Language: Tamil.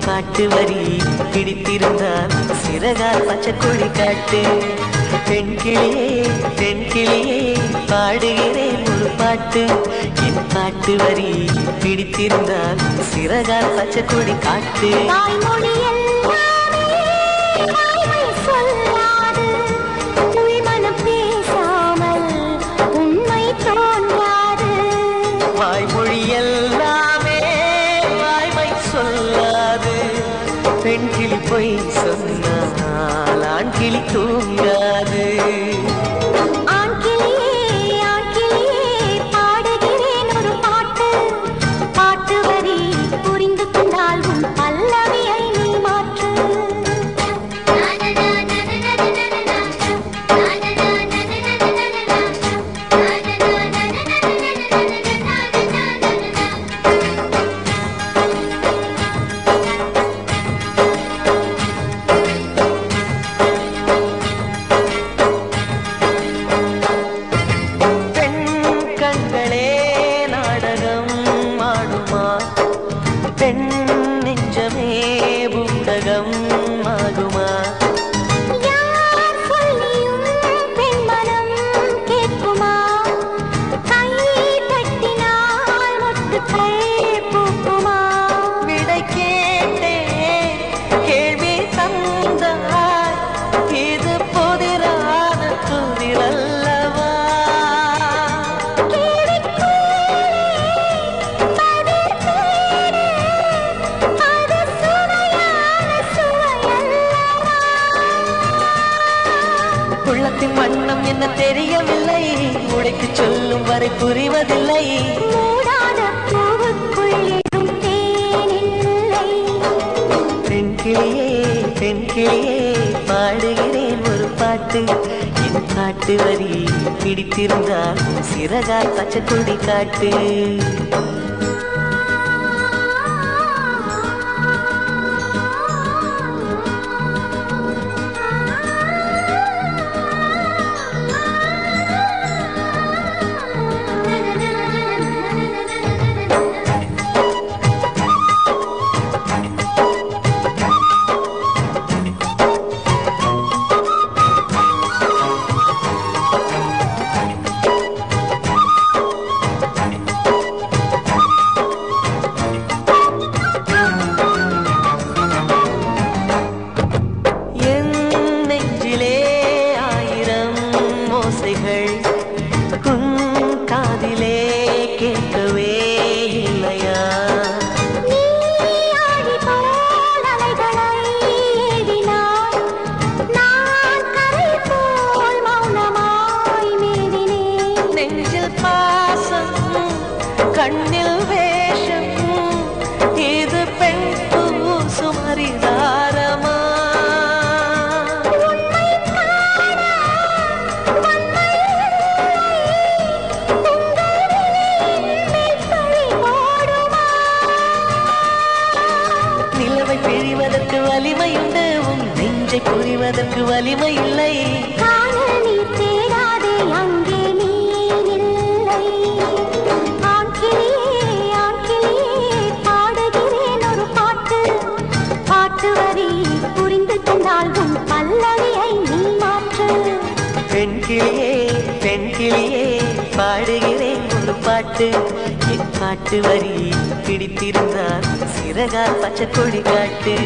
பாட்டு வரி பிடித்திருந்தால் சிறகால் பச்சைக்கொடி காட்டு. பெண் கிளியே பாடுகிறேன் ஒரு பாட்டு. என் பாட்டு வரி பிடித்திருந்தால் சிறகால் பச்சைக்கொடி காட்டு. வாய்மொழி எல்லாமே வாய்மை சொல்லாது. பெண் கிளி பொய் சொன்னால் ஆண் கிளி தூங்காது. பாடுகிறேன் ஒரு பாட்டு. பாட்டு வரி புரிந்து கொண்டால் உன் பல்லவியை நீ மாற்று. பெண் நெஞ்சமே பூதகம் ஆகுமா? யார் சொல்லியும் பெண் மனம் கேட்குமா? கை தட்டினால் மொட்டுக்கள் பூக்குமா? விடை கேட்டே கேள்வி தந்தாய். இது புதிரான புதிரல்லவா? உள்ளத்தின் வண்ணம் என்ன தெரியவில்லை. உடைத்து சொல்லும் வரை புரிவதில்லை. மூடாத பூவுக்குள் ஏதும் தேனில்லை. பெண் கிளியே பாடுகிறேன் ஒரு பாட்டு. என் பாட்டு வரி பிடித்திருந்தால் சிறகால் பச்சைக்கொடி காட்டு. காதிலே கேட்கவே இல்லையா? நீ ஆடி போல் அலைகளை ஏவினாய். நான் கரை போல் மௌனமாய் மேவினேன். நெஞ்சில் பாசம் கண்ணில் வேஷம். இது பெண் பூசும் அரிதாரமா? பிழிவதற்கு வலிமை உண்டு. உன் நெஞ்சை புரிவதற்கு வலிமை இல்லை. காணல் நீர் தேடாதே அங்கே நீ இல்லை. ஆண் கிளியே பாடுகிறேன் ஒரு பாட்டு. பாட்டு வரி புரிந்து கொண்டால் உன் பல்லவியை நீ மாற்று. பெண் கிளியே பாடுகிறேன் ஒரு பாட்டு. என் பாட்டு வரி பிடித்திருந்தால் சிறகால் பச்சைக்கொடி காட்டு.